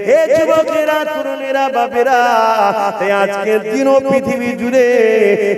হে যুবকেরা, তরুণেরা, বাপেরা, তাই আজকের দিনও পৃথিবী জুড়ে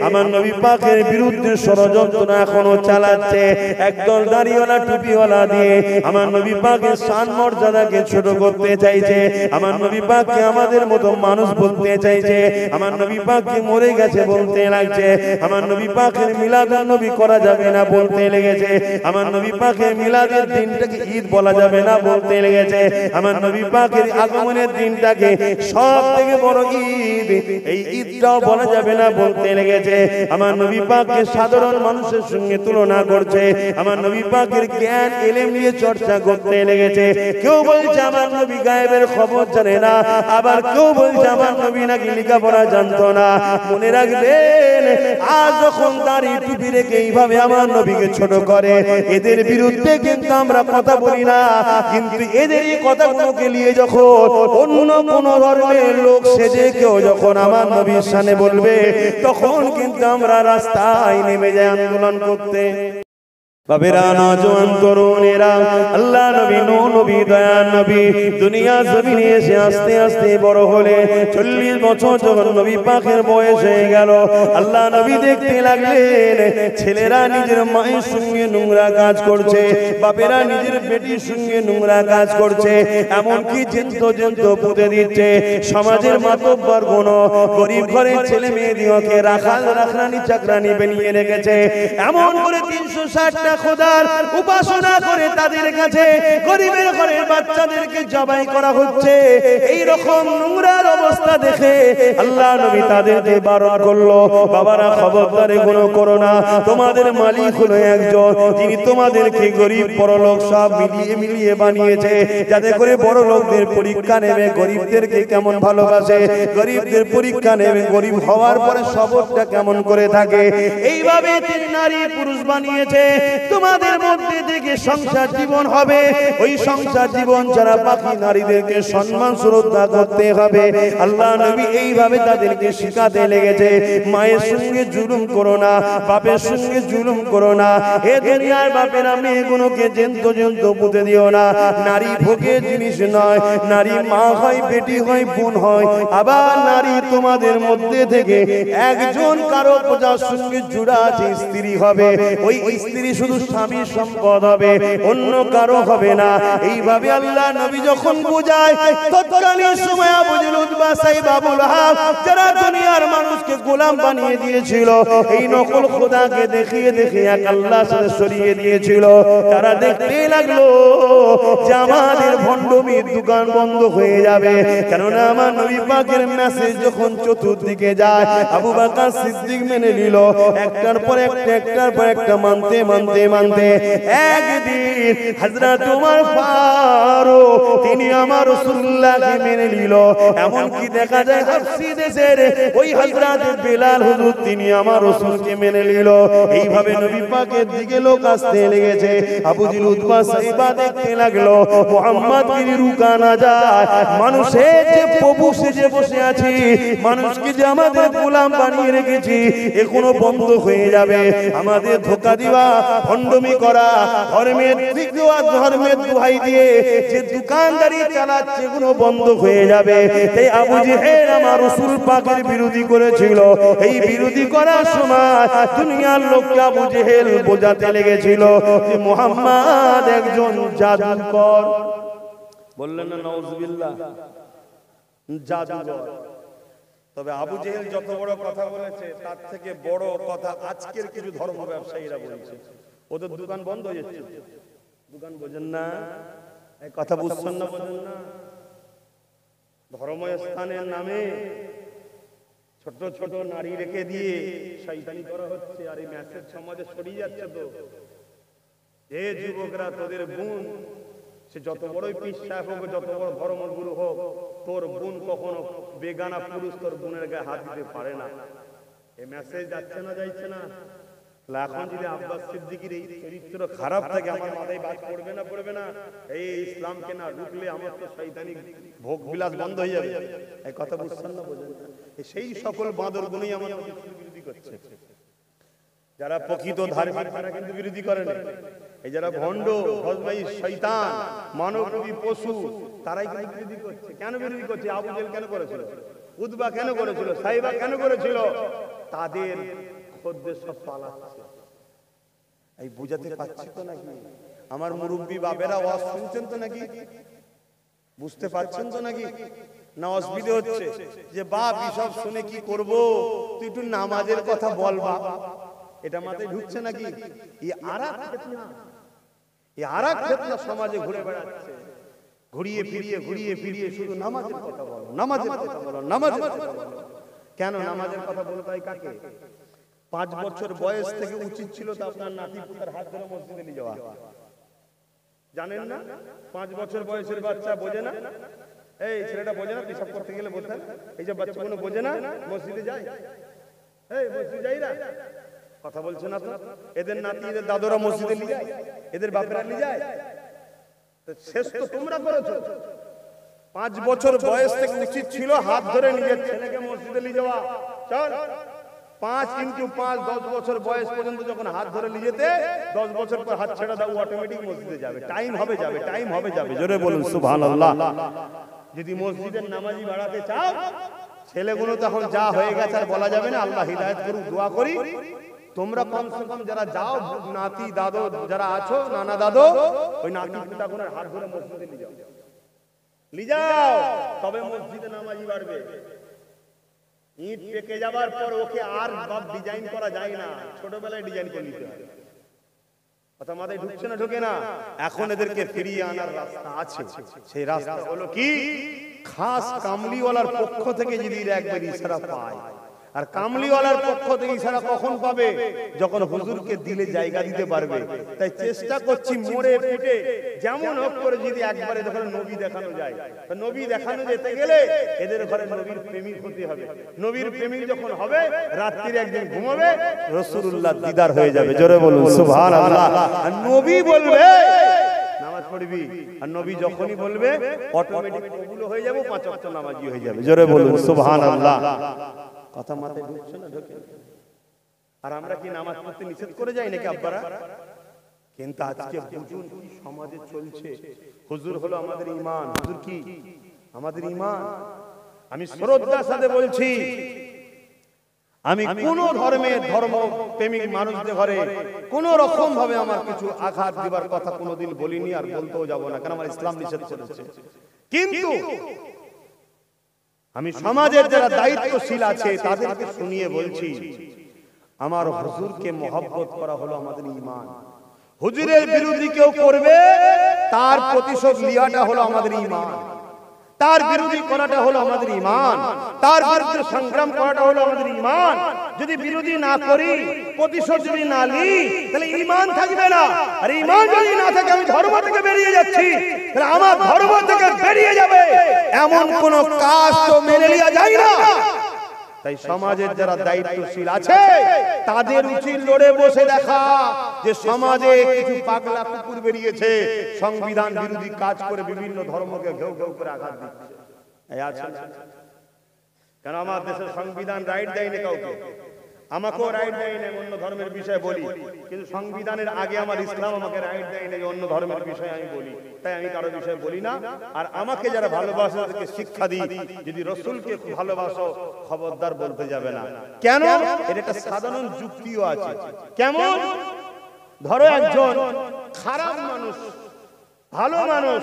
আমার নবী পাকের বিরুদ্ধে ষড়যন্ত্র এখনো চালাচ্ছে। একদল দাড়িওয়ালা টুপিওয়ালা দিয়ে আমার নবী পাকের শান মর্যাদাকে ছোট করতে চাইছে, আমার নবী পাককে আমাদের মতো মানুষ বলতে চাইছে, আমার নবী পাককে মরে গেছে বলতে লাগছে, আমার নবী পাকের মিলাদুন নবী করা যাবে না বলতে লেগেছে, আমার নবী পাকের মিলাদের দিনটাকে ঈদ বলা যাবে না বলতে লেগেছে, আমার নবী পাকের আগমনের দিনটাকে সব থেকে বড় ঈদ, এই ঈদটাও বলা যাবে না বলতে লেগেছে, আমার নবী পাককে সাধারণ মানুষের সঙ্গে তুলনা করছে, আমার নবী পাকের জ্ঞান এলেম নিয়ে চর্চা করতে লেগেছে। কেউ বলছে আমার নবী গায়েবের খবর জানে না, আবার কেউ বলছে আমার নবী নাকি লেখাপড়া জানতো না। মনে রাখবেন, আজ যখন দাড়ি টুপি রেখে এইভাবে আমার নবীকে ছোট করে, এদের বিরুদ্ধে কিন্তু আমরা কথা বলি না, কিন্তু এদের এই কথাগুলোকে নিয়ে যখন অন্য কোন ধর্মের লোক সেজে কেউ যখন আমার নবীর সামনে বলবে, তখন কিন্তু আমরা রাস্তায় নেমে যাই আন্দোলন করতে। বাবেরা, নওজোয়ান, তরুণেরা, আল্লাহ নবী, নবী, দয়ার নবী দুনিয়া জমিনে এসে আস্তে আস্তে বড় হলে 40 বছর যখন নবী পাকের বয়স হয়ে গেল, আল্লাহ নবী দেখতে লাগলেন ছেলেরা নিজের মায়ের সঙ্গে নোংরা কাজ করছে, বাপেরা নিজের বেটির সঙ্গে নোংরা কাজ করছে, এমনকি জেন্ত পুঁতে দিচ্ছে। সমাজের মাতব্বর কোন গরিব ঘরের ছেলে মেয়েদিওকে রাখানি চাকরানি বানিয়ে রেখেছে, এমন করে 360টা খোদার উপাসনা করে তাদের কাছে গরিবের ঘরের বাচ্চাদেরকে জবাই করা হচ্ছে। এই রকম নোংরার অবস্থা দেখে আল্লাহ নবী তাদেরকে বারণ করলো, বাবারা খবরদার এগুলো করো না, তোমাদের মালিক হলো একজন, যিনি তোমাদেরকে গরিব বড়লোক সব মিলিয়ে বানিয়েছে, যাতে করে বড় লোকদের পরীক্ষা নেবে গরিবদেরকে কেমন ভালোবাসে, গরিবদের পরীক্ষা নেবে গরিব হওয়ার পরে সবরটা কেমন করে থাকে। এইভাবে তিনি নারী পুরুষ বানিয়েছে, তোমাদের মধ্যে থেকে সংসার জীবন হবে, ওই সংসার জীবন যারা বাকি নারীদেরকে সম্মান শ্রদ্ধা করতে হবে। আল্লাহ নবী এইভাবে তাদেরকে শিখাতে লেগেছে, মায়ের সঙ্গে জুলুম করো না, বাপের সঙ্গে জুলুম করো না, এ দুনিয়ার বাপেরা মেয়েগুলোকে জেন্ত পুঁতে দিও না। নারী ভোগের জিনিস নয়, নারী মা হয়, বেটি হয়, বোন হয়, আবার নারী তোমাদের মধ্যে থেকে একজন কারো প্রজার সঙ্গে জুড়া আছে, স্ত্রী হবে, ওই স্ত্রী শুধু স্বামীর সম্পদ হবে, অন্য কারো হবে না। এইভাবে আল্লাহ নবী যখন বুঝায়, তৎকালীন সময় আবু জেহেল, উতবা, সাইব, আবু লাহাব যারা দুনিয়ার মানুষকে গোলাম বানিয়ে দিয়েছিল, এই নকল খোদাকে দেখিয়ে দেখিয়ে এক আল্লাহর সাথে সরিয়ে দিয়েছিল, তারা দেখতে লাগলো যে আমাদের ভণ্ডমির দোকান বন্ধ হয়ে যাবে। কেননা আমার নবী পাকের মেসেজ যখন চতুর্দিকে যায়, আবু বকর সিদ্দিক মেনে নিল, একটার পর একটা মানতে একদিন হযরত ওমর ফারুক তিনি আমার রাসূলুল্লাহকে মেনে নিল। এমন কি দেখা যায় হাবশী দেশের ওই হযরত বেলাল হুজুর তিনি আমার রাসূলকে মেনে নিল। এইভাবে নবী পাকের দিকে লোক আসতে লেগেছে। আবু জেহেল, উতবা, সাইবা দেখতে লাগলো মুহাম্মদকে রুকা না যায়, মানুষের যে প্রভু সেজে বসে আছি, মানুষকে যে আমাদের গোলাম বানিয়ে রেখেছি, এখনো বন্ধ হয়ে যাবে। আমাদের ধোঁকা দিবা, ভণ্ডমি করা, ধর্মের দিক দেওয়া, ধর্মের দোহাই দিয়ে যে দোকানদারি চালাচ্ছে, এগুলো বন্ধ হয়ে যাবে। এই আবু জেহেল আমার রাসূল পাকের বিরোধী করেছিল। এই বিরোধী করার সময় দুনিয়ার লোককে আবু জেহেল বোঝাতে লেগেছিল যে মুহাম্মদ একজন জাদুকর। বললেন না নাউজুবিল্লাহ, জাদুকর। তবে আবু জেহেল যত বড় কথা বলেছে, তার থেকে বড় কথা আজকের কিছু ধর্ম ব্যবসায়ীরা বলছে। ওদের দোকান বন্ধ হয়ে যাচ্ছে। দোকান বোঝেন না, এই কথা বুঝছেন না, বোঝেন না। ধর্মস্থানের নামে ছোট ছোট নারী রেখে দিয়ে শয়তানি করা হচ্ছে, আর এই মেসেজ সমাজে ছড়িয়ে যাচ্ছে। তো এ যুবকরা, তোদের বোন সে যত বড়ই পীর সাহেব হোক, যত বড় ধর্মগুরু হোক, তোর বোন কখনো বেগানা পুরুষ তোর বোনের গায়ে হাত দিতে পারে না। এই মেসেজ যাচ্ছে না, যাইছে না? এখন যদি আব্বাস সিদ্দিকীর এই চরিত্র খারাপ থাকে, আমার মাথায় বাজ পড়বে না। এই ইসলামকে না ঢুকলে আমার তো শয়তানি ভোগ বিলাস বন্ধ হয়ে যাবে। এই কথা বুঝছেন না, বোঝেন না? সেই সকল বাঁদর গুণই আমার বিরোধী করছে। যারা প্রকৃত ধার্মিক তারা কিন্তু বিরোধী করে না। এই যারা ভণ্ড, বদমাইশ, শয়তান, মানবরূপী পশু, তারাই কিন্তু বিরোধী করছে। কেন বিরোধী করছে? আবু জেহেল কেন করেছিল? উতবা কেন করেছিল? সাইবা কেন করেছিল? তাদের খদ্দের সব পালাচ্ছে। এই বুঝাতে পারছি তো নাকি? আমার মুরব্বী বাবেরা ওয়াজ শুনছেন তো নাকি? বুঝতে পারছেন তো নাকি? না অসুবিধা হচ্ছে যে বাপ এসব শুনে কি করব, তুই একটু নামাজের কথা বল বাপ, এটা মাথায় ঢুকছে নাকি? এই আরাক ফিতনা সমাজে ঘুরে বেড়াচ্ছে, ঘুরিয়ে ফিরিয়ে শুধু নামাজের কথা বলো, নামাজের কথা বলো, নামাজের কথা বলো। কেন নামাজের কথা বলতে হয় কাকে? 5 বছর বয়স থেকে উচিত ছিল তো আপনার নাতি পুতার হাত ধরে মসজিদে নিয়ে যাওয়া। জানেন না 5 বছর বয়সের বাচ্চা বোঝে না? এই ছেলেটা বোঝে না পেশাব করতে গেলে বলতেন, এই যে বাচ্চাগুলো বোঝে না মসজিদে যায়, এই মসজিদে যাই না, কথা বলছে না তো? এদের নাতি এদের দাদুরা মসজিদে নিয়ে যায়, এদের বাপেরা নিয়ে যায়। শেষ তো তোমরা করেছো। 5 বছর বয়স থেকে উচিত ছিল হাত ধরে নিজের ছেলেকে মসজিদে নিয়ে যাওয়া। চল 5 × 5 10 বছর বয়স পর্যন্ত যখন হাত ধরে নিয়ে যেতে, 10 বছর পর হাত ছেড়ে দাও, অটোমেটিক মসজিদে যাবে। টাইম হবে যাবে। জোরে বলুন সুবহানাল্লাহ। যদি মসজিদের নামাজি বাড়াতে চাও, ছেলেগুলো তখন যা হয়ে গেছে আর বলা যাবে না। আল্লাহ হিদায়াত করুক, দোয়া করি। তোমরা কমসে কম যারা যাও, নাতি দাদু যারা আছো, নানা দাদু, ওই নাতি পুতাগুলোর হাত ধরে মসজিদে নিয়ে যাও, তবে মসজিদে নামাজি বাড়বে। ইট পেকে যাবার পর ওকে আর ডিজাইন করা যায় না, ছোটবেলায় ডিজাইন করে নিতে হয়। কথা মাথায় ঢুকছে না? ঢোকে না? এখন এদেরকে ফিরিয়ে আনার রাস্তা আছে। সেই রাস্তা হলো কি? খাস কামলিওয়ালার পক্ষ থেকে যদি একবার ইশারা পায়। আর কামলিওয়ালার পক্ষ থেকে ইশারা কখন পাবে? যখন হুজুরকে দিলে জায়গা দিতে পারবে। তাই চেষ্টা করছি মোড়ে পিটে যেমন হোক করে যদি একবারে যখন নবী দেখানো যায়, তো নবী দেখানো যেতে গেলে এদের ঘরে নবীর প্রেমিক হতে হবে। নবীর প্রেমিক যখন হবে, রাত্রির একদিন ঘুমাবে, রাসূলুল্লাহ দিদার হয়ে যাবে। জোরে বলুন সুবহানাল্লাহ। আর নবী বলবে নামাজ পড়বি, আর নবী যখনই বলবে অটোমেটিক কবুল হয়ে যাবে, 5 ওয়াক্ত নামাজি হয়ে যাবে। জোরে বলুন সুবহানাল্লাহ। কথা মাথায় ঢুকছে না? ঢোকে। আর আমরা কি নামাজ পড়তে নিষেধ করে যাই নাকি আব্বারা? কিন্তু আজকে বুঝুন কি সমাজে চলছে। হুজুর হলো আমাদের ঈমান। হুজুর কি আমাদের ঈমান? আমি শ্রদ্ধার সাথে বলছি, আমি কোন ধর্মের ধর্ম প্রেমিক মানুষদের ঘরে কোন রকম ভাবে আমার কিছু আঘাত দিবার কথা কোনোদিন বলিনি, আর বলতেও যাব না, কারণ আমার ইসলাম নিষেধ করেছে। কিন্তু আমি সমাজের যারা দায়িত্বশীল আছে তাদেরকে শুনিয়ে বলছি, আমার হুজুরকে মহব্বত করা হলো আমাদের ঈমান। হুজুরের বিরোধী কেউ করবে, তার প্রতিশোধ নেওয়াটা হলো আমাদের ঈমান। তার বিরোধী করাটা হলো আমাদের ঈমান। তার বিরুদ্ধে সংগ্রাম করাটা হলো আমাদের ঈমান। যদি বিরোধী না করি, প্রতিশোধ যদি না নিই, তাহলে ঈমান থাকবে না। আর ঈমান যদি না থাকে, আমি ধর্ম থেকে বেরিয়ে যাচ্ছি, তাহলে আমার ধর্ম থেকে বেরিয়ে যাবে এমন কোন কাজ তো মেনে নেওয়া যায় না। তাই সমাজের যারা দায়িত্বশীল আছে তাদের উচিত লড়ে বসে দেখা যে সমাজে কিছু পাগলা কুকুর বেরিয়েছে, সংবিধান বিরোধী কাজ করে বিভিন্ন ধর্মকে ঘেউ ঘেউ করে আঘাত দিচ্ছে। কেন আমার দেশের সংবিধান রাইট দেয়নি কাউকে, আমাকেও রাইট দেয়নি অন্য ধর্মের বিষয়ে বলি, কিন্তু সংবিধানের আগে আমার ইসলাম আমাকে রাইট দেয়নি যে অন্য ধর্মের বিষয়ে আমি বলি। তাই আমি কারো বিষয়ে বলি না। আর আমাকে যারা ভালোবাসে তাদেরকে শিক্ষা দিই, যদি রাসূলকে ভালোবাসো খবরদার বলতে যাবে না। কেন? এর একটা সাধারণ যুক্তিও আছে। কেমন? ধরো একজন খারাপ মানুষ, ভালো মানুষ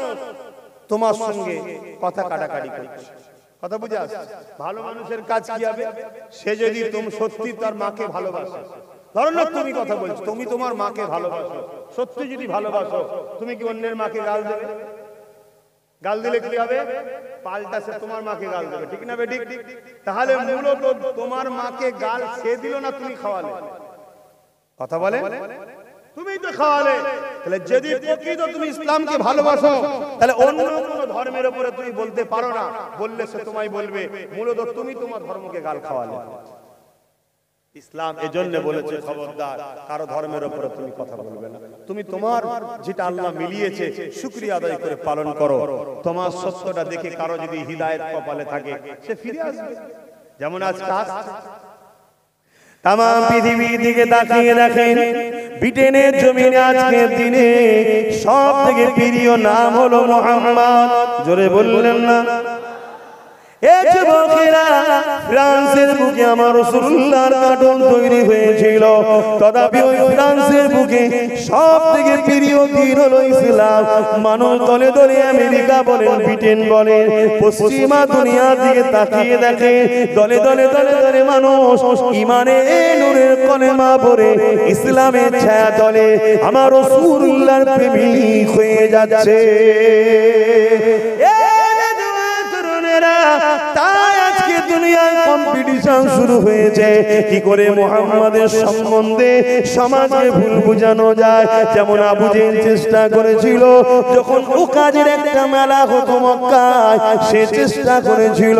তোমার সঙ্গে কথা কাটাকাটি করছে, কথা বুঝে আসছে। ভালো মানুষের কাজ কি হবে? সে যদি তুমি সত্যি তার মাকে ভালোবাসো, ধরো না তুমি কথা বলছো, তুমি তোমার মাকে ভালোবাসো, সত্যি যদি ভালোবাসো, তুমি কি অন্যের মাকে গাল দেবে? গাল দিলে কি হবে? পাল্টা সে তোমার মাকে গাল দেবে, ঠিক না বেঠিক? তাহলে মূলত তোমার মাকে গাল সে দিল না তুমি খাওয়ালে? কথা বলে তুমি তো খাওয়ালে। তাহলে যদি প্রকৃত তুমি ইসলামকে ভালোবাসো, তাহলে অন্য কোনো ধর্মের উপরে তুমি বলতে পারো না। বললে সে তোমায় বলবে মূলত তুমি তোমার ধর্মকে গাল খাওয়ালে। ইসলাম এজন্য বলেছে খবরদার কারো ধর্মের উপরে তুমি কথা বলবে না। তুমি তোমার যেটা আল্লাহ মিলিয়েছে শুকরিয়া আদায় করে পালন করো। তোমার সত্যটা দেখে কারো যদি হিদায়াত কপালে থাকে সে ফিরে আসবে। যেমন আজকে তামাম পৃথিবীর দিকে তাকিয়ে দেখেন, ব্রিটেনের জমিনে আজকের দিনে সব থেকে প্রিয় নাম হলো মুহাম্মদ। জোরে বললেন না? এই যুবকেরা, ফ্রান্সের বুকে আমার রাসূলুল্লাহর কাটন তৈরি হয়েছিল, তথাপি ওই ফ্রান্সের বুকে সব থেকে প্রিয় দিন হলো ইসলাম। মানুষ দলে দলে আমেরিকা বলেন, ব্রিটেন বলেন, পশ্চিমা দুনিয়ার দিকে তাকিয়ে দেখে, দলে দলে দলে দলে মানুষ ইমানে নূরের কলেমা পড়ে ইসলামের ছায়া তলে আমার রাসূলুল্লাহর প্রেমিক হয়ে যাচ্ছে। তাই আজকে দুনিয়ায় কম্পিটিশন শুরু হয়েছে, কি করে মুহাম্মাদের সম্বন্ধে সমাজে ভুল বোঝানো যায়। যেমন আবু জেহেল চেষ্টা করেছিল, যখন উকাজের একটা মেলা হতো মক্কায়, সে চেষ্টা করেছিল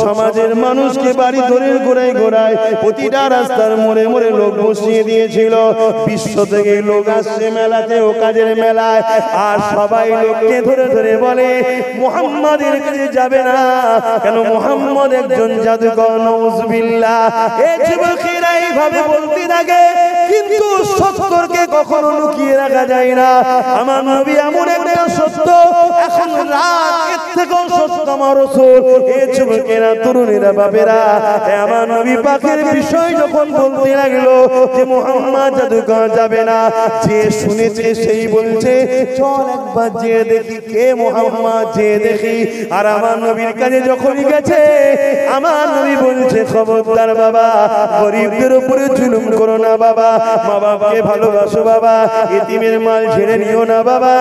সমাজের মানুষকে বাড়ি ধরে গোড়ায় গোড়ায় প্রতিটা রাস্তার মোড়ে মোড়ে লোক বসিয়ে দিয়েছিল। বিশ্ব থেকে লোক আসছে মেলাতে, উকাজের মেলায়, আর সবাই লোককে ধরে ধরে বলে মুহাম্মাদের কাছে যাবে না, কেন মুহাম্মদ একজন জাদুকর। নাউজুবিল্লাহ। এই যুবকেরা এইভাবে বলতে থাকে, কিন্তু সত্যকে কখনো লুকিয়ে রাখা যায় না। আমার নবী এমন একটা সত্য, এখন রাত এর থেকেও সত্য আমার রাসূল। এই যুবকেরা, তরুণেরা, বাবেরা, আমার নবী পাকের বিষয় যখন বলতে লাগলো যে মুহাম্মদ জাদুকর যাবে না, যে শুনেছে সেই বলছে চল একবার যে দেখি কে মুহাম্মদ, যে দেখি। আর আমার নবীর কাছে যখনই গেছে, আমার নবী বলছে খবরদার বাবা, গরিবদের উপরে জুলুম করো না বাবা, মা বাবাকে ভালোবাসো বাবা, এতিমের মাল ছেড়ে নিও না বাবা,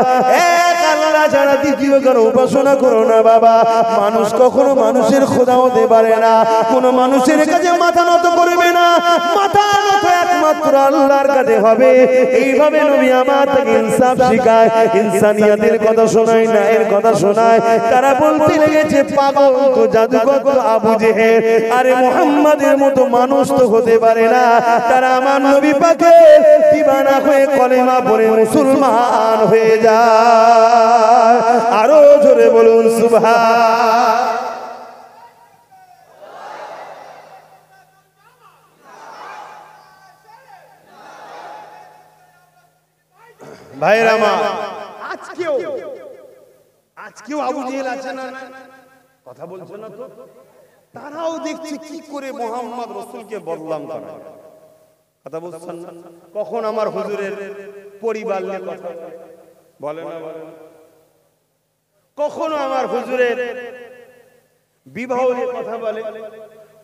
এক আল্লাহ ছাড়া দ্বিতীয় কারো উপাসনা করো না বাবা। মানুষ কখনো মানুষের খোদা হতে পারে না, কোন মানুষের কাছে মাথা নত করবে না, মাথা নত একমাত্র আল্লাহর কাছে হবে। এইভাবে নবী আমার থেকে ইনসাফ শিখায়, ইনসানিয়াতের কথা শোনায়, ন্যায়ের কথা শোনায়। তারা বলতে লেগেছে পাগল তো, জাদুকর তো আবু জেহেল, আরে মুহাম্মাদের মতো মানুষ তো হতে পারে না। তারা আমার নবী পাকে দিবানা হয়ে কলেমা পড়ে মুসলমান হয়ে যায়। আরো জোরে বলুন সুবহান। ভাইরা মা, আজকেও আবু জেহেল আছে না? কথা বলছো না তো? তারাও দেখছে কি করে মুহাম্মদ রাসূলকে বদনাম করে। কথা বলছেন না? কখন আমার হুজুরের পরিবার নিয়ে কথা বলে না, বলে না। কখনো আমার হুজুরের বিবাহ নিয়ে কথা বলে,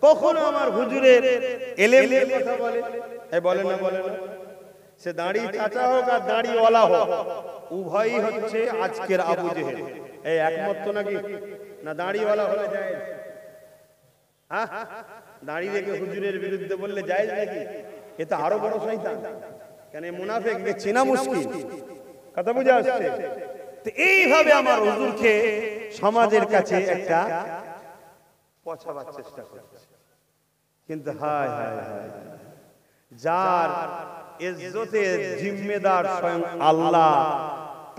কখনো আমার হুজুরের এলেম নিয়ে কথা বলে, বলে না, বলে না। সে দাড়ি চাচা হোক আর দাড়িওয়ালা হোক, উভয়ই হচ্ছে আজকের আবু জেহেল। এই একমত তো নাকি? না দাড়িওয়ালা হলে যায়? হ্যাঁ, দাড়ি রেখে হুজুরের বিরুদ্ধে বললে যায় নাকি? এ তো আরো বড় শয়তান। কেন মুনাফিক চেনা মুশকিল। কথা বুঝে আসছে? তো এইভাবে আমার হুজুরকে সমাজের কাছে একটা পছাবার চেষ্টা করছে। কিন্তু হায় হায় হায়, যার ইজ্জতের জিম্মেদার স্বয়ং আল্লাহ,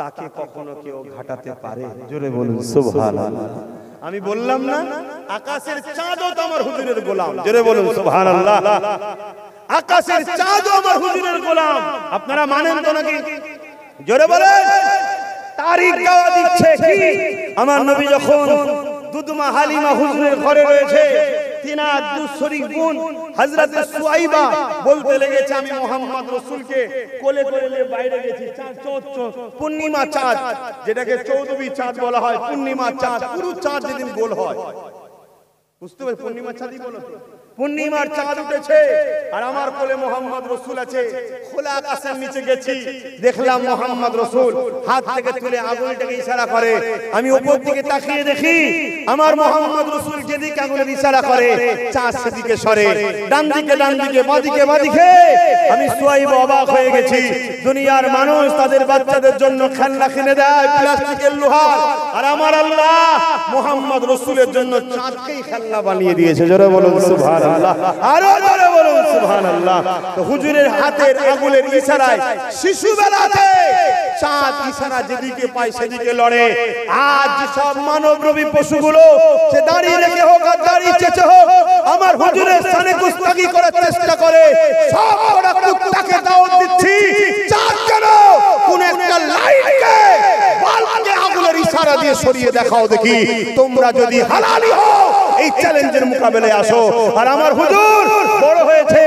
তাকে কখনো কেউ ঘাটাতে পারে? জোরে বলুন সুবহানাল্লাহ। আমি বললাম না, আকাশের চাঁদও তো আমার হুজুরের গোলাম। জোরে বলুন সুবহানাল্লাহ। আকাশের চাঁদও আমার হুজুরের গোলাম। আপনারা মানেন তো নাকি? জোরে বলেন। তারিখ দেওয়া দিচ্ছে কি? আমার নবী যখন দুদমা হালিমা হুজুরের ঘরে রয়েছে, তিনার দুশরীক বোন হযরত সুয়াইবা বলতে লেগেছে, আমি মুহাম্মদ রাসূলকে কোলে করে নিয়ে বাইরে গেছি। পূর্ণিমা চাঁদ, যেটাকে চৌদবী চাঁদ বলা হয়, পূর্ণিমা চাঁদ, পুরো চাঁদ যেদিন গোল হয়, বুঝতে পারছেন? পূর্ণিমা চাঁদই বলো তো। পূর্ণিমার চাঁদ উঠেছে আর আমার কোলে মুহাম্মদ রাসূল আছে। খোলা আকাশের নিচে গেছি, দেখলাম মুহাম্মদ রাসূল হাত থেকে তুলে আঙুলটাকে ইশারা করে। আমি উপর দিকে তাকিয়ে দেখি, আমার মুহাম্মদ রাসূল যেদিকে আঙুলের ইশারা করে, চাঁদ সেদিকে সরে। ডান দিকে ডান দিকে, বাঁদিকে বাঁদিকে। আমি সুয়াইব অবাক হয়ে গেছি। দুনিয়ার মানুষ তাদের বাচ্চাদের জন্য খেলনা কিনে দেয়, প্লাস্টিকের, লোহার, আর আমার আল্লাহ মুহাম্মদ রাসূলের জন্য চাঁদকেই খেলনা বানিয়ে দিয়েছে। জোরে বলুন সুবহানাল্লাহ। সুবহানাল্লাহ, আরো জোরে বলুন সুবহানাল্লাহ। তো হুজুরের হাতের আঙ্গুলের ইশারায় শিশুবেলাতে চাঁদ ইশারা যেদিকে পায় সেদিকে লড়ে। আজ সব মানবরূপী পশুগুলো সে দাঁড়িয়ে রেখে হোক আর দাঁড়িয়ে চেঁচে হোক আমার হুজুরের সানে কুস্তাগি করার চেষ্টা করে। সব বড় কুত্তাকে দাওয়াত দিচ্ছি, চাঁদ কেন কোন একটা লাইনকে বালকে আঙ্গুলের ইশারা দিয়ে সরিয়ে দেখাও দেখি। তোমরা যদি হালালি হও এই চ্যালেঞ্জের মোকাবেলায় আসো। আর আমার হুজুর বড় হয়েছে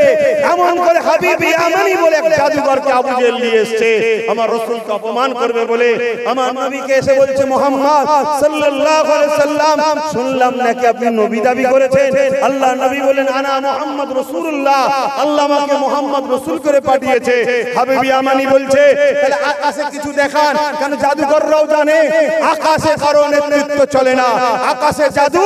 এমন করে হাবিবি আমানি বলে এক জাদুকরকে আবু জেহেল নিয়ে এসেছে আমার রাসূলকে অপমান করবে বলে। আমার নবীকে এসে বলছে মুহাম্মদ সাল্লাল্লাহু আলাইহি সাল্লাম, শুনলাম নাকি আপনি নবী দাবি করেছেন। আল্লাহ নবী বলেন আনা মুহাম্মদ রাসূলুল্লাহ, আল্লাহ আমাকে মুহাম্মদ রাসূল করে পাঠিয়েছে। হাবিবি আমানি বলছে তাহলে আকাশে কিছু দেখান, কারণ জাদুকররাও জানে আকাশে কারো নেতৃত্ব চলে না, আকাশে জাদু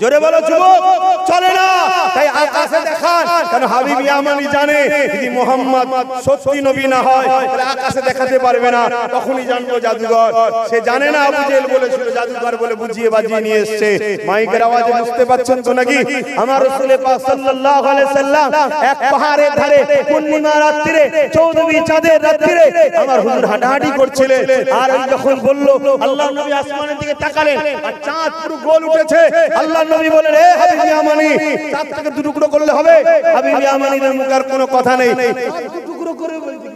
জোরে বলো যুবক চলে না। তাই আকাশে দেখান, কারণ হাবিবি আমানি জানে যদি মুহাম্মদ সত্যি নবী না হয় তাহলে আকাশে দেখাতে পারবে না, তখনই জানবো জাদুঘর। সে জানে না আবু জেহেল বলেছিল জাদুঘর বলে বুঝিয়ে বাজিয়ে নিয়ে এসেছে। মাইকের আওয়াজে বুঝতে পাচ্ছেন তো নাকি? আমার রাসূল পাক সাল্লাল্লাহু আলাইহি সাল্লাম এক পাহাড়ের ধারে পূর্ণিমা রাত্রিরে 14वीं চাঁদের রাত্রিরে আমার হুজুর হাঁটাহাঁটি করছিলেন। আর যখন বলল আল্লাহর নবী আসমানের দিকে তাকালেন আর চাঁদ পুরো গোল উঠেছে। আল্লাহ নবী বলেন এ হাবিবি আমানি, চাঁদটাকে দুটো টুকরো করলে হবে? হাবিবি আমানির মুখে আর কোনো কথা নেই। দুটো টুকরো করে বলছি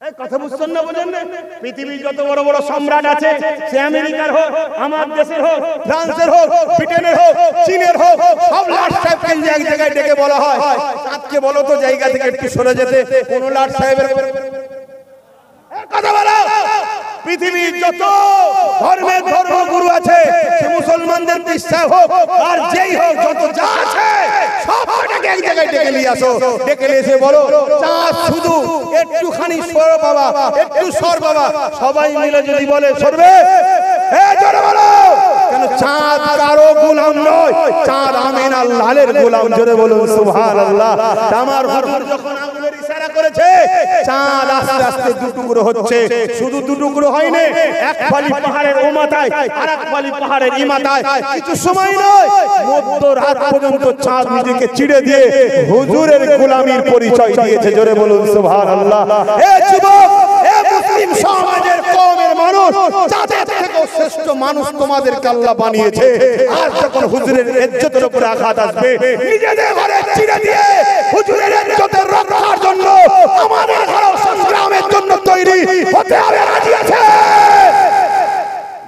এই কথা বুঝছেন না? বলেন না পৃথিবীর যত বড় বড় সম্রাট আছে, সে আমেরিকার হোক, আমার দেশের হোক, ফ্রান্সের হোক, ব্রিটেনের হোক, চীনের হোক, সব লর্ড সাহেবকে এক জায়গায় ডেকে বলা হয় চাঁদকে বলো তো জায়গা থেকে একটু সরে যেতে। কোন লর্ড সাহেবের কথা বলো? পৃথিবীর যত ধর্মের ধর্মগুরু আছে, সে মুসলমানদের বিশ্বাস হোক আর যেই হোক, যত যা আছে সবটাকে এক জায়গায় ডেকে নিয়ে আসো। ডেকে নিয়ে এসে বলো চাঁদ শুধু একটুখানি সর বাবা, একটু সর বাবা। সবাই মিলে যদি বলে সরবে, জোরে বলো। কেন চাঁদ কারো গোলাম নয়, চাঁদ আমিন আল্লাহর গোলাম। জোরে বলুন সুবহানাল্লাহ। আমার হুজুর যখন আঙ্গুলের ইশারা করেছে চাঁদ আস্তে আস্তে দুটুকরো হচ্ছে। শুধু দুটুকরো হয়নি, এক ফালি পাহাড়ের ও মাথায় আর এক ফালি পাহাড়ের ই মাথায়। কিছু সময় নয়, মধ্যরাত পর্যন্ত চাঁদ নিজেকে চিড়ে দিয়ে হুজুরের গোলামির পরিচয় দিয়েছে। জোরে বলুন সুবহানাল্লাহ। এ যুবক, এ মুসলিম সমাজের কওমের মানুষ, চাঁদের থেকেও শ্রেষ্ঠ মানুষ তোমাদেরকে আল্লাহ বানিয়েছে। আর যখন হুজুরের ইজ্জতের উপর আঘাত আসবে, নিজেদের ঘরে চিড়ে দিয়ে হুজুরের ইজ্জতের রক্ষার জন্য আমাদের ঘরে সংগ্রামের জন্য তৈরি হতে হবে। রাজি আছে?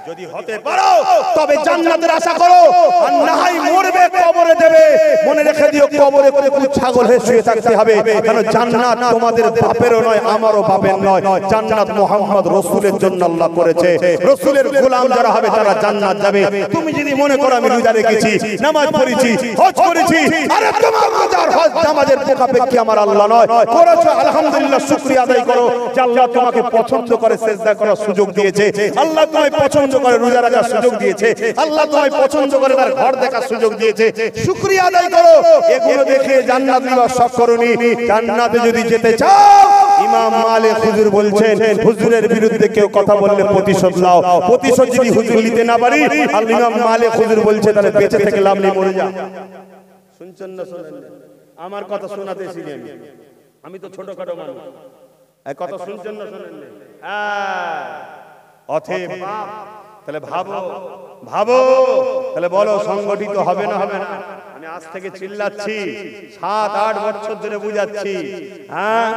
যদি হতে পারো তবে জান্নাতের আশা করো, আর না হয় মরবে কবরে দেবে। মনে রেখে দিও কবরে কুকুর ছাগল হয়ে শুয়ে থাকতে হবে, কারণ জান্নাত তোমাদের বাপেরও নয়, আমারও বাপের নয়। জান্নাত মুহাম্মদ রাসূলের জন্য আল্লাহ করেছে। রাসূলের গোলাম যারা হবে তারা জান্নাত যাবে। তুমি যদি মনে করো আমি রোজা রেখেছি, নামাজ পড়েছি, হজ করেছি, আরে তোমার রোজার হজ নামাজের মুখাপেক্ষী আমার আল্লাহ নয়। করেছো আলহামদুলিল্লাহ, শুকরিয়া আদায় করো যে আল্লাহ তোমাকে পছন্দ করে সিজদা করার সুযোগ দিয়েছে। আল্লাহ তোমায় পছন্দ করে রোজা রাখার সুযোগ দিয়েছে। আল্লাহ তোমায় পছন্দ করে তার ঘর দেখার সুযোগ দিয়েছে। শুকরিয়া আদায় করো। এগুলো দেখে জান্নাত নিবার শখ করনি। জান্নাতে যদি যেতে চাও, ইমাম মালিক হুজুর বলছেন হুজুরের বিরুদ্ধে কেউ কথা বললে প্রতিশোধ নাও। প্রতিশোধ যদি হুজুর নিতে না পারি, আর ইমাম মালিক হুজুর বলছে তাহলে বেঁচে থেকে লাভ নেই, মরে যা। শুনছেন না? শুনেন আমার কথা শোনাতেছি আমি তো ছোটখাটো মানুষ। এই কথা শুনছেন না? শুনেন অতএব তাহলে ভাবো তাহলে বলো সংগঠিত হবে না হবে না? আমি আজ থেকে চিল্লাচ্ছি, 7-8 বছর ধরে বুঝাচ্ছি। হ্যাঁ,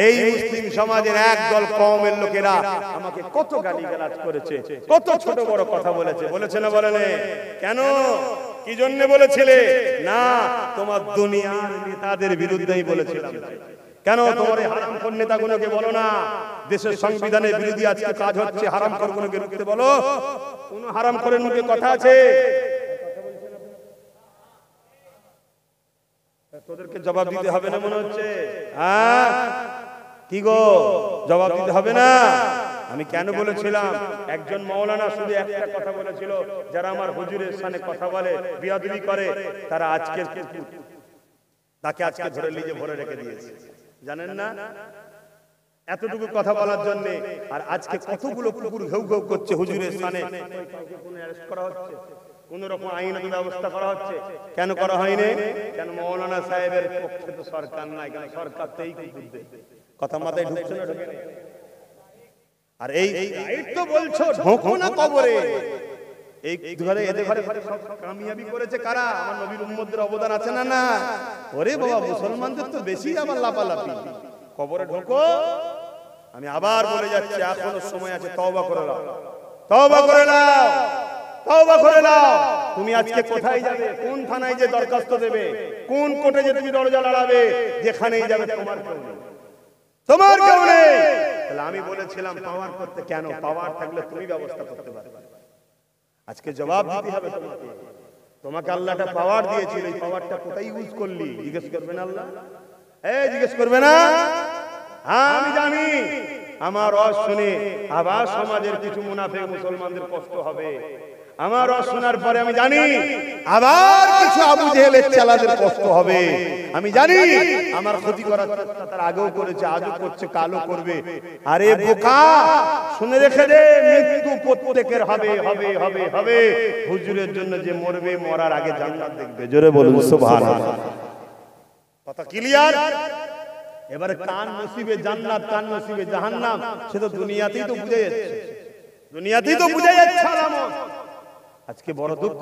এই মুসলিম সমাজের একদল কওমের লোকেরা আমাকে কত গালিগালাজ করেছে, কত ছোট বড় কথা বলেছে। বলেছে না? বলে না? কেন? কি জন্য বলেছিলে? না, তোমার দুনিয়ার নেতাদের বিরুদ্ধেই বলেছিলাম। কেন তোমার এই হারামখোর নেতাগুলোকে বলো না দেশের সংবিধানের বিরোধী আজকে কাজ হচ্ছে, হারামখোরগুলোকে রুখতে বলো। কোন হারামখোরের মুখে কথা আছে? তোদেরকে জবাব দিতে হবে না মনে হচ্ছে? হ্যাঁ কি গো, জবাব দিতে হবে না? আমি কেন বলেছিলাম? একজন মাওলানা শুধু একটা কথা বলেছিল, যারা আমার হুজুরের সামনে কথা বলে, বিয়াদবি করে, তারা আজকের তাকে আজকে ধরে লিজে ভরে রেখে দিয়েছে। জানেন না? এতটুকু কথা বলার জন্য। আর আজকে কতগুলো কুকুর ঘেউ ঘেউ করছে হুজুরের স্থানে, কোনো অ্যারেস্ট করা হচ্ছে, কোন রকম আইনত ব্যবস্থা করা হচ্ছে। কেন করা হয়নি? কেন মৌলানা সাহেবের পক্ষে তো সরকার নাই, কেন সরকার তো এই কুকুর দেয়। কথা মাথায় ঢুকছে না ঢুকে? আর এই রাইট তো বলছো ঢোকো না কবরে। এই ঘরে এদের ঘরে সব কামিয়াবি করেছে কারা? আমার নবীর উম্মতদের অবদান আছে না? না। ওরে বাবা, মুসলমানদের তো বেশি আবার লাপালাপি। কবরে ঢোকো। আমি আবার বলে যাচ্ছি, এখনো সময় আছে, তওবা করে নাও, তওবা করে নাও, তওবা করে নাও। তুমি আজকে কোথায় যাবে? কোন থানায় যে দরখাস্ত দেবে? কোন কোর্টে যে তুমি দরজা লড়াবে? যেখানেই যাবে তোমার কেউ নেই, তোমার কেউ নেই। তাহলে আমি বলেছিলাম পাওয়ার করতে, কেন? পাওয়ার থাকলে তুমি ব্যবস্থা করতে পারবে। আজকে জবাব দিতে হবে তোমাকে। তোমাকে আল্লাহটা পাওয়ার দিয়েছিল, এই পাওয়ারটা কোথায় ইউজ করলি? জিজ্ঞেস করবে না আল্লাহ? জিজ্ঞেস করবে না? হ্যাঁ, আমি জানি আমার ওয়াজ শুনে আবার সমাজের কিছু মুনাফিক মুসলমানদের কষ্ট হবে। আমার ওয়াজ শোনার পরে আমি জানি আবার কিছু আবু জেহেলের চালাদের কষ্ট হবে। আমি জানি আমার ক্ষতি করার চেষ্টা তার আগেও করেছে, আজও করছে, কালও করবে। আরে বোকা, শুনে রেখে দে, মৃত্যু প্রত্যেকের হবে, হবে, হবে, হবে। হুজুরের জন্য যে মরবে, মরার আগে জান্নাত দেখবে। জোরে বলুন সুবহানাল্লাহ। কথা ক্লিয়ার? এবারে কান নসিবে জান্নাত, কান নসিবে জাহান্নাম, সে তো দুনিয়াতেই তো বুঝে যাচ্ছে, দুনিয়াতেই তো বুঝে যাচ্ছে আলামত। আজকে বড় দুঃখ,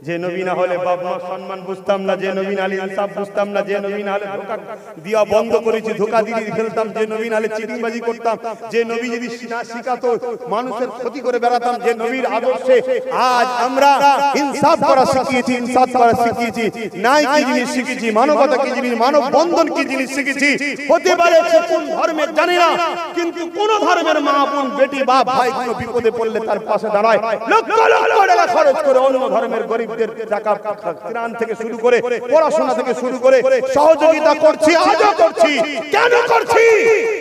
যে নবী না হলে বাপ মা সম্মান বুঝতাম না, যে নবী না হলে ইনসাফ বুঝতাম না, যে নবী না হলে ধোঁকা দিয়া বন্ধ করেছি, ধোঁকা দিয়ে খেলতাম, যে নবী না হলে চিটিংবাজি করতাম, যে নবী যদি না শিখাতো মানুষের ক্ষতি করে বেড়াতাম, যে নবীর আদর্শে আজ আমরা ইনসাফ করা শিখিয়েছি, ইনসাফ করা শিখিয়েছি, নাই কি জিনিস শিখেছি, মানবতা কি জিনিস, মানব বন্ধন কি জিনিস শিখেছি। হতে পারে সে কোন ধর্মের জানি না, কিন্তু কোন ধর্মের মা বোন বেটি বাপ ভাই কোনো বিপদে পড়লে তার পাশে দাঁড়ায়, লক্ষ লক্ষ টাকা খরচ করে অন্য ধর্মের গরিবদের টাকা ত্রাণ থেকে শুরু করে পড়াশোনা থেকে শুরু করে সহযোগিতা করছি, আজও করছি। কেন করছি?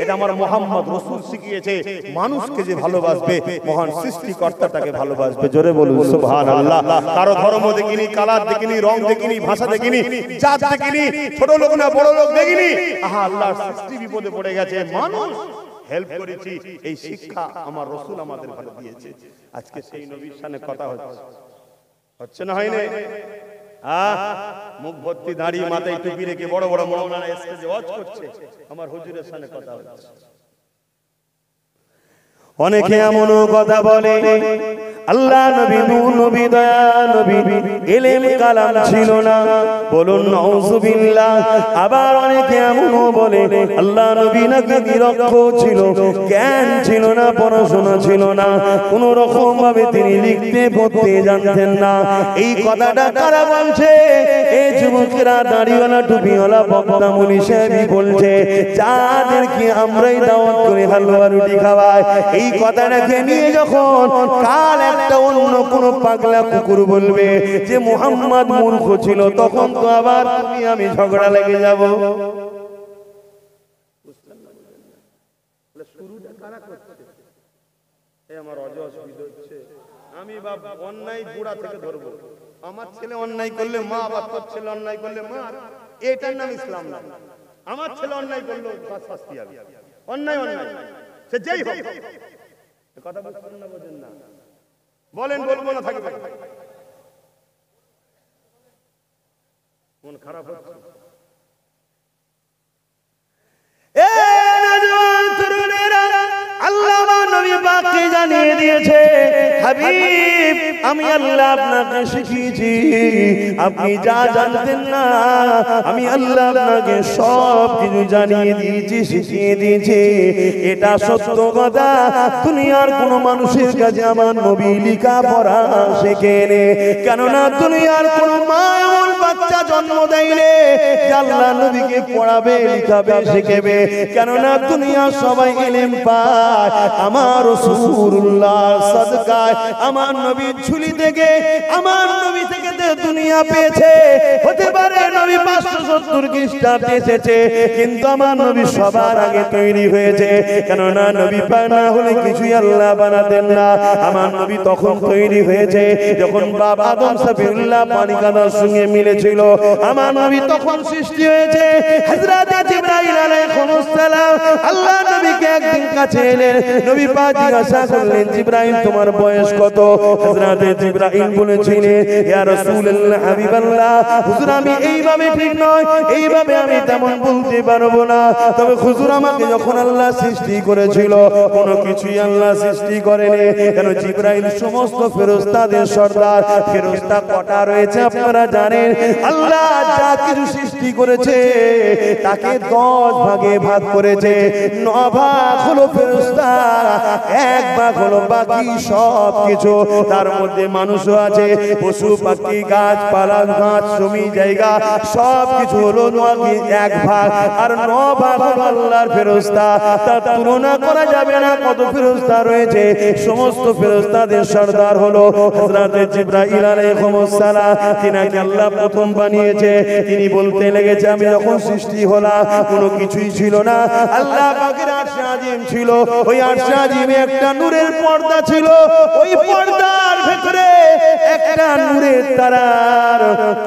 এটা আমার মুহাম্মদ রাসূল শিখিয়েছে। মানুষকে যে ভালোবাসবে, মহান সৃষ্টিকর্তা তাকে ভালোবাসবে। জোরে বলুন সুবহানাল্লাহ। কারো ধর্ম দেখিনি, কালার দেখিনি, রং দেখিনি, ভাষা দেখিনি, জাত দেখিনি, ছোট লোক না বড় লোক দেখিনি। আল্লাহর সৃষ্টি বিপদে পড়ে গেছে, মানুষ হেল্প করেছি। এই শিক্ষা আমার রাসূল আমাদের ভালো দিয়েছে। আজকে সেই নবীর সামনে কথা হচ্ছে না, হয় না? মুখ ভর্তি দাঁড়িয়ে মাথায় টুপি রেখে বড় বড় মাওলানা স্টেজে ওয়াজ করছে, আমার হুজুরের সামনে কথা হচ্ছে। অনেকে এমনও কথা বলে আল্লাহ নবী, নূর নবী, দয়া নবী, ইলম কালাম ছিল না। বলুন নাউযুবিল্লাহ। আবার অনেকে এমনও বলে আল্লাহ নবী নাকি নিরক্ষ ছিল, জ্ঞান ছিল না, পড়াশোনা ছিল না, কোন রকম ভাবে তিনি লিখতে পড়তে জানতেন না। এই কথাটা কারা বলছে? এই যুবকেরা, দাড়িওয়ালা টুপিওয়ালা বক্তা মুনি সাহেবই বলছে, যাদেরকে আমরাই দাওয়াত করে হালুয়া রুটি খাওয়াই। এই কথাটাকে নিয়ে যখন কাল একটা অন্য কোন পাগলা কুকুর বলবে যে মুহাম্মদ মূর্খ ছিল, তখন তো আবার তুমি আমি ঝগড়া লেগে যাব। শুরুটা কারা করছে? আমার অজস্বিত হচ্ছে। আমি বাপ অন্যায় গোড়া থেকে ধরবো। আমার ছেলে অন্যায় করলে মা, আবার তোর ছেলে অন্যায় করলে মা, এটার নাম ইসলাম না। আমার ছেলে অন্যায় করলে শাস্তি হবে। অন্যায় অন্যায়, সে যেই হোক। কথা বলছেন না, বোঝেন না? বলেন, বলবো না, থাকবে। মন খারাপ হচ্ছে। আল্লাহ নবী পাককে জানিয়ে দিয়েছে, হাবিব আমি আল্লাহ আপনাকে শিখিয়েছি, আপনি যা জানতেন না আমি আল্লাহ আপনাকে সব কিছু জানিয়ে দিয়েছি, শিখিয়ে দিয়েছি। এটা সত্য কথা। দুনিয়ার কোন মানুষের কাছে আমার নবী লেখাপড়া শেখেনি, কেননা দুনিয়ার কোন মা এমন বাচ্চা জন্ম দেয়নি যে আল্লাহ নবীকে পড়াবে, লিখাবে, শিখাবে। কেননা দুনিয়ার সবাই ইলম পায় আমার রাসূলুল্লাহ সাদকায়, আমার নবীর ঝুলি থেকে, আমার নবী থেকে দুনিয়া দুনিয়া পেয়েছে, হতে পারে নবী 570 খ্রিস্টাব্দে এসেছে, কিন্তু আমার নবী সবার আগে তৈরি হয়েছে। কেননা নবী পাক না হলে কিছুই আল্লাহ বানাতেন না। আমার নবী তখন তৈরি হয়েছে যখন বাবা আদম সফিউল্লাহ পানি কাদার সঙ্গে মিলেছিল। আমার নবী তখন সৃষ্টি হয়েছে। হযরত জিবরাইল আলাইহিস সালাম আল্লাহ নবীকে একদিন কাছে এলেন, নবী পাক জিজ্ঞাসা করলেন, জিবরাইল তোমার বয়স কত? হযরত জিবরাইল বলেছিলেন, ইয়া রাসূলুল্লাহ হাবিবাল্লাহ, হুজুর আমি এইভাবে ঠিক নয়, এইভাবে আমি তেমন বলতে পারবো না। তবে হুজুর আমাকে যখন আল্লাহ সৃষ্টি করেছিল কোনো কিছুই আল্লাহ সৃষ্টি করেনি। কেন জিবরাইল সমস্ত ফেরেশতাদের সর্দার। ফেরেশতা কটা রয়েছে আপনারা জানেন? আল্লাহ যা কিছু সৃষ্টি করেছে তাকে 10 ভাগে ভাগ করেছে। 9 ভাগ হলো ফেরেশতা, 1 ভাগ হলো বাকি সব কিছু। তার মধ্যে মানুষও আছে, পশু পাখি গাছপালা ঘাস জমি জায়গা সব কিছু হলো 1 ভাগ। আর 9 ভাগ হলো আল্লাহর ফেরেশতা। তার তুলনা করা যাবে না কত ফেরেশতা রয়েছে। সমস্ত ফেরেশতাদের সর্দার হলো হযরত জিবরাইল আলাইহিস সালাম। তিনাকে আল্লাহ প্রথম বানিয়েছে। তিনি বলতে লেগেছে, আমি যখন সৃষ্টি হলাম কোনো কিছুই ছিল না, আল্লাহ পাকের আরশে আজিম ছিল। ওই আরশে আজিমে একটা নূরের পর্দা ছিল। ওই পর্দার ভিতরে একটা নূরের তারার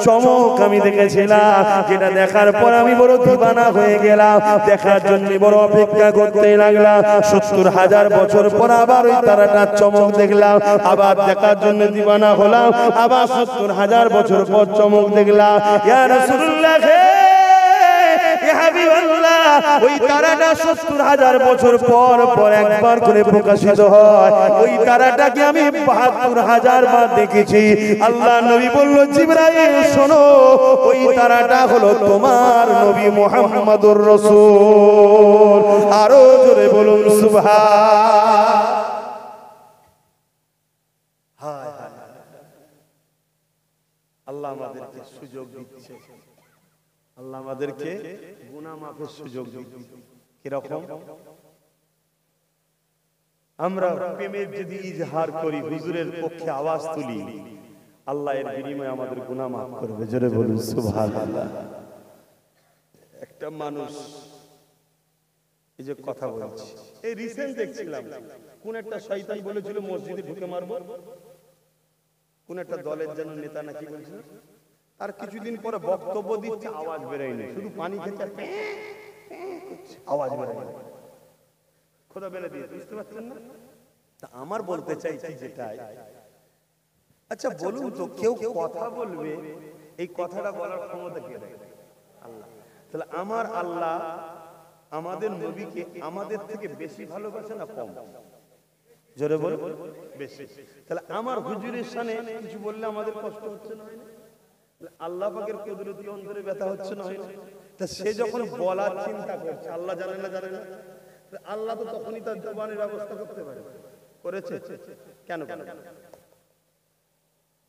চমক আমি দেখেছিলাম, যেটা দেখার পর আমি বড় দিবানা হয়ে গেলাম। দেখার জন্য বড় অপেক্ষা করতে লাগলাম। 70,000 বছর পর আবার ওই তারাটার চমক দেখলাম, আবার দেখার জন্য দিবানা হলাম। আবার 70,000 বছর পর চমক দেখলাম। ইয়া রাসূলুল্লাহ ইয়া হাবিবাল্লাহ, ওই তারাটা 70,000 বছর পর পর একবার করে প্রকাশিত হয়। ওই তারাটাকে আমি 72,000 বার দেখেছি। আল্লাহ নবী বলল, জিবরাইল শোনো, ওই তারাটা হলো তোমার নবী মুহাম্মদুর রাসূল। আরো জোরে বলুন সুবহান। আল্লাহ আমাদেরকে সুযোগ দিচ্ছে, আল্লাহ আমাদেরকে গুনাহ মাফের সুযোগ দিচ্ছে। কিরকম? আমরা প্রেমের যদি ইজহার করি, হুজুরের পক্ষে আওয়াজ তুলি, আল্লাহ এর বিনিময়ে আমাদের গুনাহ মাফ করবে। জোরে বলুন সুবহানাল্লাহ। একটা মানুষ এই যে কথা বলছি, এই রিসেন্ট দেখছিলাম কোন একটা শয়তান বলেছিল মসজিদে ঢুকে মারবো। কোন একটা দলের যেন নেতা নাকি বলছিল, আর কিছুদিন পরে বক্তব্য দিচ্ছে, আওয়াজ বেরোয়নি, শুধু পানি খেতে আওয়াজ বেরোয়নি। খোদা বেলে দিয়ে, বুঝতে পারছেন না? তা আমার বলতে চাইছি যেটাই, আচ্ছা বলুন তো, কেউ কথা বলবে, এই কথাটা বলার ক্ষমতা কে দেয়? আল্লাহ। তাহলে আমার আল্লাহ আমাদের নবীকে আমাদের থেকে বেশি ভালোবাসে না কম? জোরে বল, বেশি। তাহলে আমার হুজুরের শানে কিছু বললে আমাদের কষ্ট হচ্ছে না? আল্লাহ পাকের কুদরতি অন্তরে ব্যথা হচ্ছে না? তা সে যখন বলার চিন্তা করছে, আল্লাহ জানে না? জানে না? আল্লাহ তো তখনই তার জবানের ব্যবস্থা করতে পারে, করেছে কেন?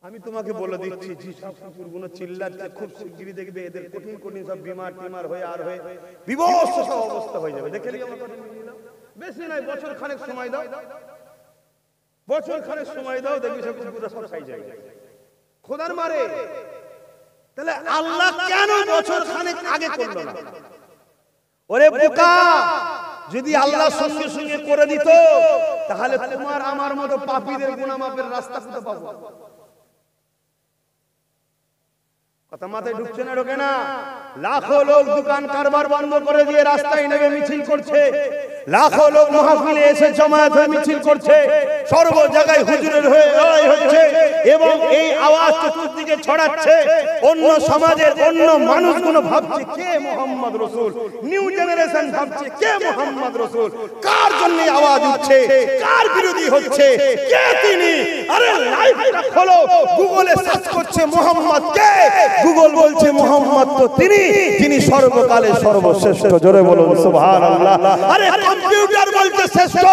আমি তোমাকে বলে দিচ্ছি, যেসব কুকুরগুলো চিল্লাচ্ছে, খুব শিগগিরই দেখবে এদের কঠিন কঠিন সব বিমার টিমার হয়ে আর হয়ে বিভৎস সব অবস্থা হয়ে যাবে। দেখে নিও, বেশি নয়, বছর খানেক সময় দাও, বছর খানেক সময় দাও, দেখবি সব কুকুররা সব খাই যায় খোদার মারে। তাহলে আল্লাহ কেন বছর খানেক আগে করলো না? ওরে বোকা, যদি আল্লাহ সঙ্গে সঙ্গে করে দিত, তাহলে তোমার আমার মতো পাপীদের গুনাহ মাফের রাস্তা কোথায় পাবো? কথা মাথায় ঢুকছে না? ঢোকে না? লাখো লোক দোকান কারবার বন্ধ করে দিয়ে রাস্তায় নেমে মিছিল করছে, লাখো লোক মাহফিলে এসে জমায়েত হয়ে মিছিল করছে, সর্ব জায়গায় হুজুরের হয়ে লড়াই হচ্ছে, এবং এই আওয়াজ চতুর্দিকে ছড়াচ্ছে। অন্য সমাজের অন্য মানুষগুলো ভাবছে কে মুহাম্মদ রাসূল, নিউ জেনারেশন ভাবছে কে মুহাম্মদ রাসূল, কার জন্য আওয়াজ উঠছে, কার বিরোধী হচ্ছে, কে তিনি? আরে লাইভটা খোলো, গুগলে সার্চ করছে মুহাম্মদ কে, গুগল বলছে মুহাম্মদ তো তিনি, যিনি সর্বকালে সর্বশ্রেষ্ঠ। জোরে বলুন সুবহানাল্লাহ। আরে কম্পিউটার কম্পিউটার বলতে শ্রেষ্ঠ,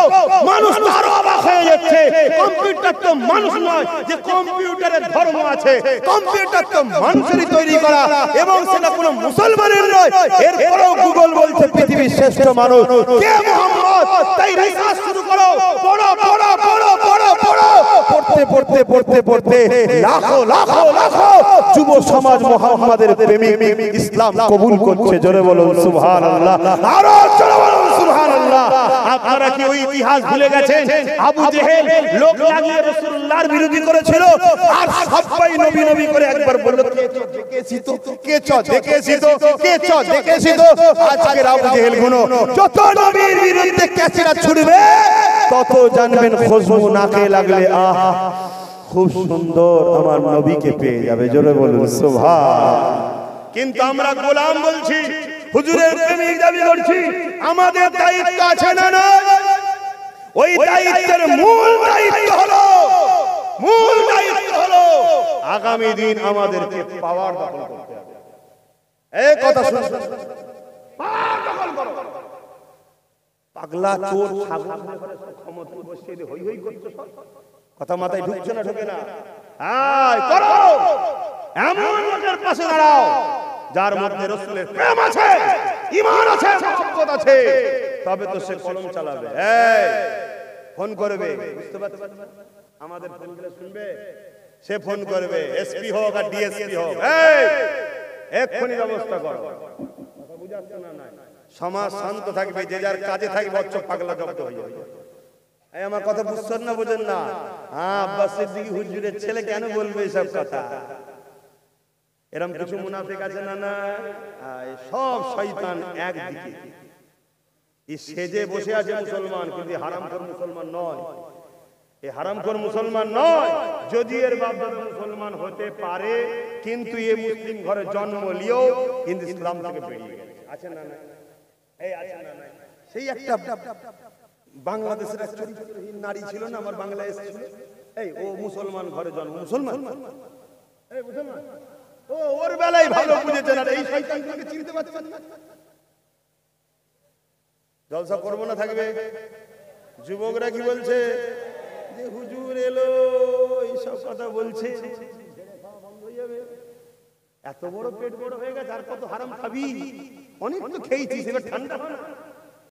মানুষ তো আরো অবাক হয়ে যাচ্ছে। কম্পিউটার তো মানুষ নয় যে কম্পিউটারের ধর্ম আছে, কম্পিউটার তো মানুষেরই তৈরি করা এবং সেটা কোনো মুসলমানের নয়। এরপরেও গুগল বলছে পৃথিবীর শ্রেষ্ঠ মানুষ কে? মুহাম্মদ। তাই রিসার্চ শুরু করো, পড়ো পড়ো পড়ো পড়ো পড়ো। পড়তে পড়তে পড়তে পড়তে লাখো লাখো লাখো যুব সমাজ মুহাম্মাদের প্রেমিক ইসলাম কবুল করছে। জোরে বলুন সুবহানাল্লাহ, আরো জোরে বলুন সুবহানাল্লাহ। আপনারা কি ওই ইতিহাস ভুলে গেছেন? আবু জেহেল লোক লাগিয়ে রাসূলুল্লাহর বিরোধী করেছিল, আর সবাই নবী নবী করে একবার বলল দেখেছি তো, কে চ দেখেছি তো, কে চ দেখেছি তো। আজকের আবু জেহেল গুলো যত নবীর বিরুদ্ধে ক্যাচেরা ছুড়বে তত জানবেন খুশবু নাকে লাগলে আহ খুব সুন্দর আমার নবীকে পেয়ে যাবে। জোরে বলুন সুবহান। কিন্তু আমরা গোলাম বলছি, হুজুরের প্রেমিক দাবি করছি। আমাদের দায়িত্ব আছে না না? ওই দায়িত্বের মূল দায়িত্ব হলো আগামী দিন আমাদেরকে পাওয়ার দখল করতে হবে। এই কথা শুনুন, পাওয়ার দখল করো। পাগলা চোর ছাগল ক্ষমতা বসিয়ে দিয়ে হই হই করছো, কথা মাথায় ঢুকছে না? ঢোকে না? আয় করো, এমন লোকের পাশে দাঁড়াও যার মধ্যে রাসূলের প্রেম আছে, ঈমান আছে, মহব্বত আছে, তবে তো সে কলম চালাবে। এই ফোন করবে, বুঝতে পারছেন? আমাদের ফোন করে শুনবে, সে ফোন করবে, এসপি হোক আর ডিএসপি হোক, এই এক্ষুনি ব্যবস্থা করো। কথা বুঝাচ্ছে না? না, সমাজ শান্ত থাকবে, যে যার কাজে থাকবে, অচ্ছ পাগলা জব্দ হয়ে যাবে। এই আমার কথা বুঝছেন না? বুঝেন না? হ্যাঁ, আব্বাস সিদ্দিকী হুজুরের ছেলে কেন বলবে এসব কথা? এরকম কিছু মুনাফিক আছে না? না, সব শয়তান একদিকে। এই সেজে বসে আছে মুসলমান, কিন্তু হারামখোর মুসলমান নয়। এই হারামখোর মুসলমান নয়। যদি এর বাপ দাদা মুসলমান হতে পারে, কিন্তু এ মুসলিম ঘরে জন্ম নিয়েও কিন্তু ইসলাম থেকে বেরিয়ে গেছে। আছে না? না, এই আছে না? না, সেই একটা বাংলাদেশের এক চরিত্রহীন নারী ছিল না, আমার বাংলাদেশ ছিল, এই ও মুসলমান ঘরে জন্ম, মুসলমান, এই মুসলমান, ও ওর বেলায় ভালো বুঝেছে না, এই শয়তানকে চিনতে পারছেন না? জলসা করবো না থাকবে। যুবকরা কি বলছে যে হুজুর এলো, এইসব কথা বলছে, বন্ধ হয়ে যাবে। এত বড় পেট বড় হয়ে গেছে, আর কত হারাম খাবি? অনেক তো খেয়েছিস, এবার ঠান্ডা হয় না?